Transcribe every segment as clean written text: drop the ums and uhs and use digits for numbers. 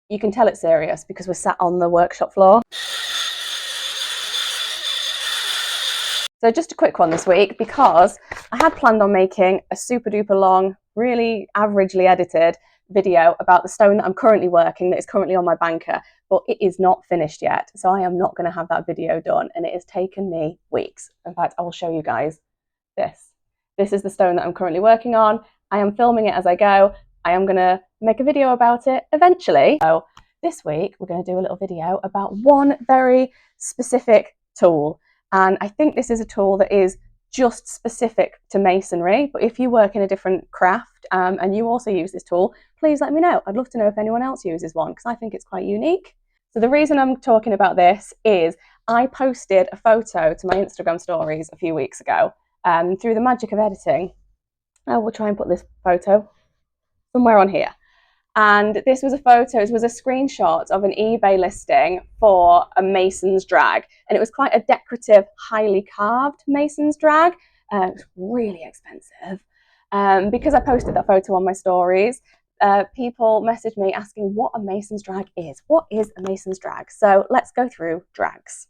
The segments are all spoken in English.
you can tell it's serious because we're sat on the workshop floor. So just a quick one this week, because I had planned on making a super duper long, really averagely edited video about the stone that I'm currently working, that is currently on my banker, but it is not finished yet. So I am not going to have that video done, and it has taken me weeks. In fact, I will show you guys this. This is the stone that I'm currently working on. I am filming it as I go. I am going to make a video about it eventually. So this week, we're going to do a little video about one very specific tool. And I think this is a tool that is just specific to masonry, but if you work in a different craft and you also use this tool, please let me know. I'd love to know if anyone else uses one, because I think it's quite unique. So the reason I'm talking about this is I posted a photo to my Instagram stories a few weeks ago through the magic of editing. I will try and put this photo somewhere on here. And this was a photo, it was a screenshot of an eBay listing for a mason's drag. And it was quite a decorative, highly carved mason's drag. It was really expensive. Because I posted that photo on my stories, people messaged me asking what a mason's drag is. What is a mason's drag? So let's go through drags.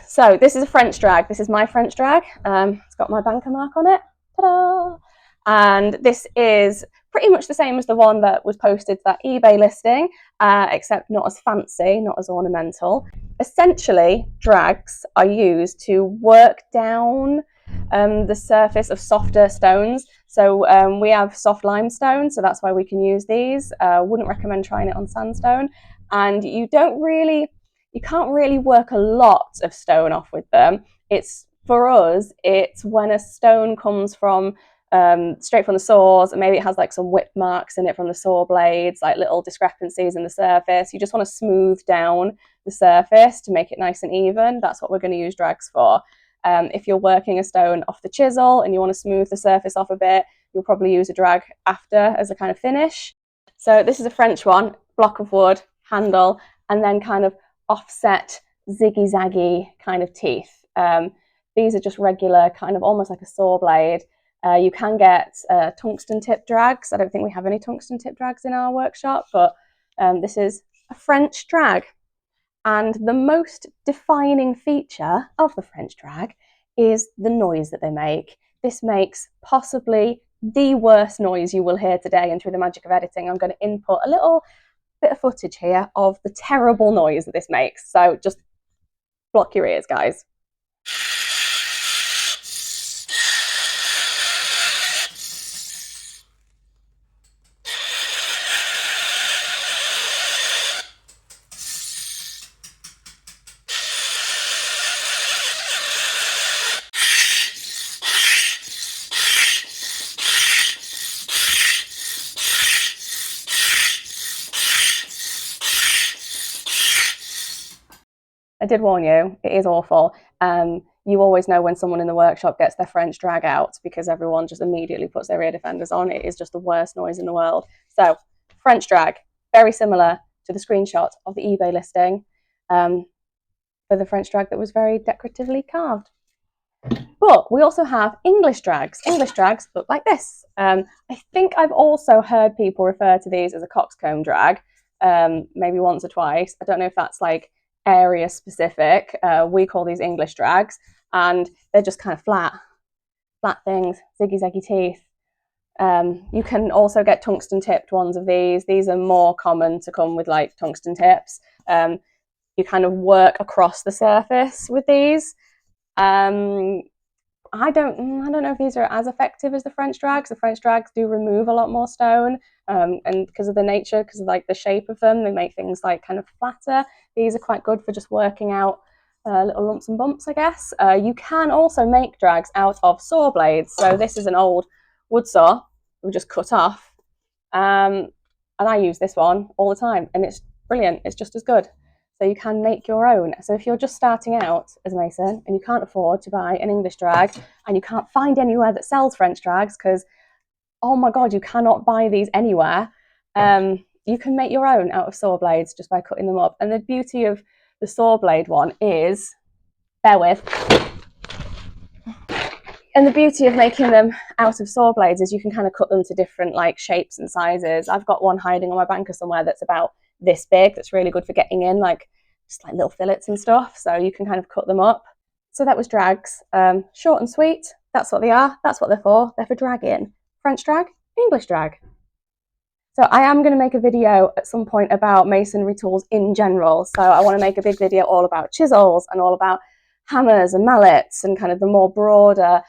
So this is a French drag. This is my French drag. It's got my banker mark on it. Ta-da! And this is pretty much the same as the one that was posted to that eBay listing, except not as fancy, not as ornamental. Essentially, drags are used to work down the surface of softer stones. So we have soft limestone, so that's why we can use these. Wouldn't recommend trying it on sandstone. And you can't really work a lot of stone off with them. For us, it's when a stone comes from straight from the saws, and maybe it has like some whip marks in it from the saw blades, like little discrepancies in the surface. You just want to smooth down the surface to make it nice and even. That's what we're going to use drags for. If you're working a stone off the chisel and you want to smooth the surface off a bit, you'll probably use a drag after as a kind of finish. So this is a French one, block of wood, handle, and then kind of offset ziggy-zaggy kind of teeth. These are just regular, kind of almost like a saw blade. You can get tungsten tip drags. I don't think we have any tungsten tip drags in our workshop, but this is a French drag. And the most defining feature of the French drag is the noise that they make. This makes possibly the worst noise you will hear today, and through the magic of editing, I'm going to input a little bit of footage here of the terrible noise that this makes. So just block your ears, guys. I did warn you, it is awful. You always know when someone in the workshop gets their French drag out, because everyone just immediately puts their ear defenders on. It is just the worst noise in the world. So French drag, very similar to the screenshot of the eBay listing for the French drag that was very decoratively carved. But we also have English drags. English drags look like this. I think I've also heard people refer to these as a coxcomb drag, maybe once or twice. I don't know if that's like area specific. We call these English drags, and they're just kind of flat things, ziggy-zaggy teeth. You can also get tungsten tipped ones of these. These are more common to come with like tungsten tips. You kind of work across the surface with these. I don't know if these are as effective as the French drags. The French drags do remove a lot more stone, and because of the nature, because of like the shape of them, they make things like kind of flatter. These are quite good for just working out little lumps and bumps, I guess. You can also make drags out of saw blades. So this is an old wood saw we just cut off, and I use this one all the time, and it's brilliant. It's just as good. So you can make your own. So if you're just starting out as a mason and you can't afford to buy an English drag, and you can't find anywhere that sells French drags, because, oh my God, you cannot buy these anywhere, you can make your own out of saw blades just by cutting them up. And the beauty of the saw blade one is, bear with, And the beauty of making them out of saw blades is you can kind of cut them to different like shapes and sizes. I've got one hiding on my banker somewhere that's about this big, that's really good for getting in like just like little fillets and stuff, so you can kind of cut them up. So that was drags. Short and sweet, that's what they are, that's what they're for. They're for dragging. French drag, English drag. So I am going to make a video at some point about masonry tools in general. So I want to make a big video all about chisels and all about hammers and mallets and kind of the more broader,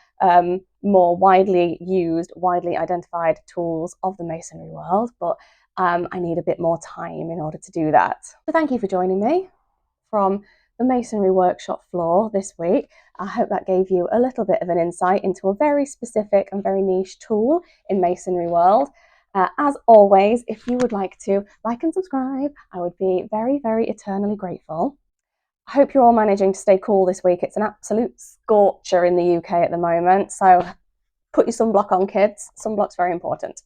more widely used, widely identified tools of the masonry world. But I need a bit more time in order to do that. So thank you for joining me from the masonry workshop floor this week. I hope that gave you a little bit of an insight into a very specific and very niche tool in masonry world. As always, if you would like to like and subscribe, I would be very, very eternally grateful. I hope you're all managing to stay cool this week. It's an absolute scorcher in the UK at the moment, so put your sunblock on, kids. Sunblock's very important.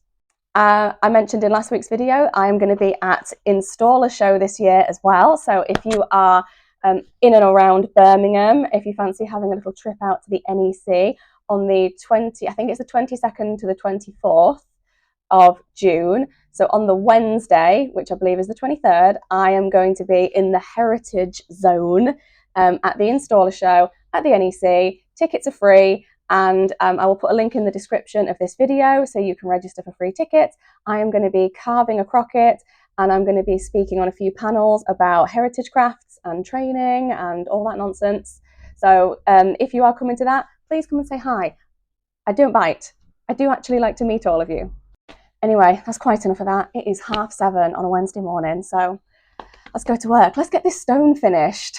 I mentioned in last week's video, I am going to be at Installer Show this year as well. So if you are in and around Birmingham, if you fancy having a little trip out to the NEC on the 22nd to the 24th of June. So on the Wednesday, which I believe is the 23rd, I am going to be in the Heritage Zone at the Installer Show at the NEC. Tickets are free, and I will put a link in the description of this video so you can register for free tickets. I am going to be carving a crocket, and I'm going to be speaking on a few panels about heritage crafts and training and all that nonsense. So if you are coming to that, please come and say hi. I don't bite. I do actually like to meet all of you. Anyway, that's quite enough of that. It is 7:30 on a Wednesday morning, so let's go to work. Let's get this stone finished.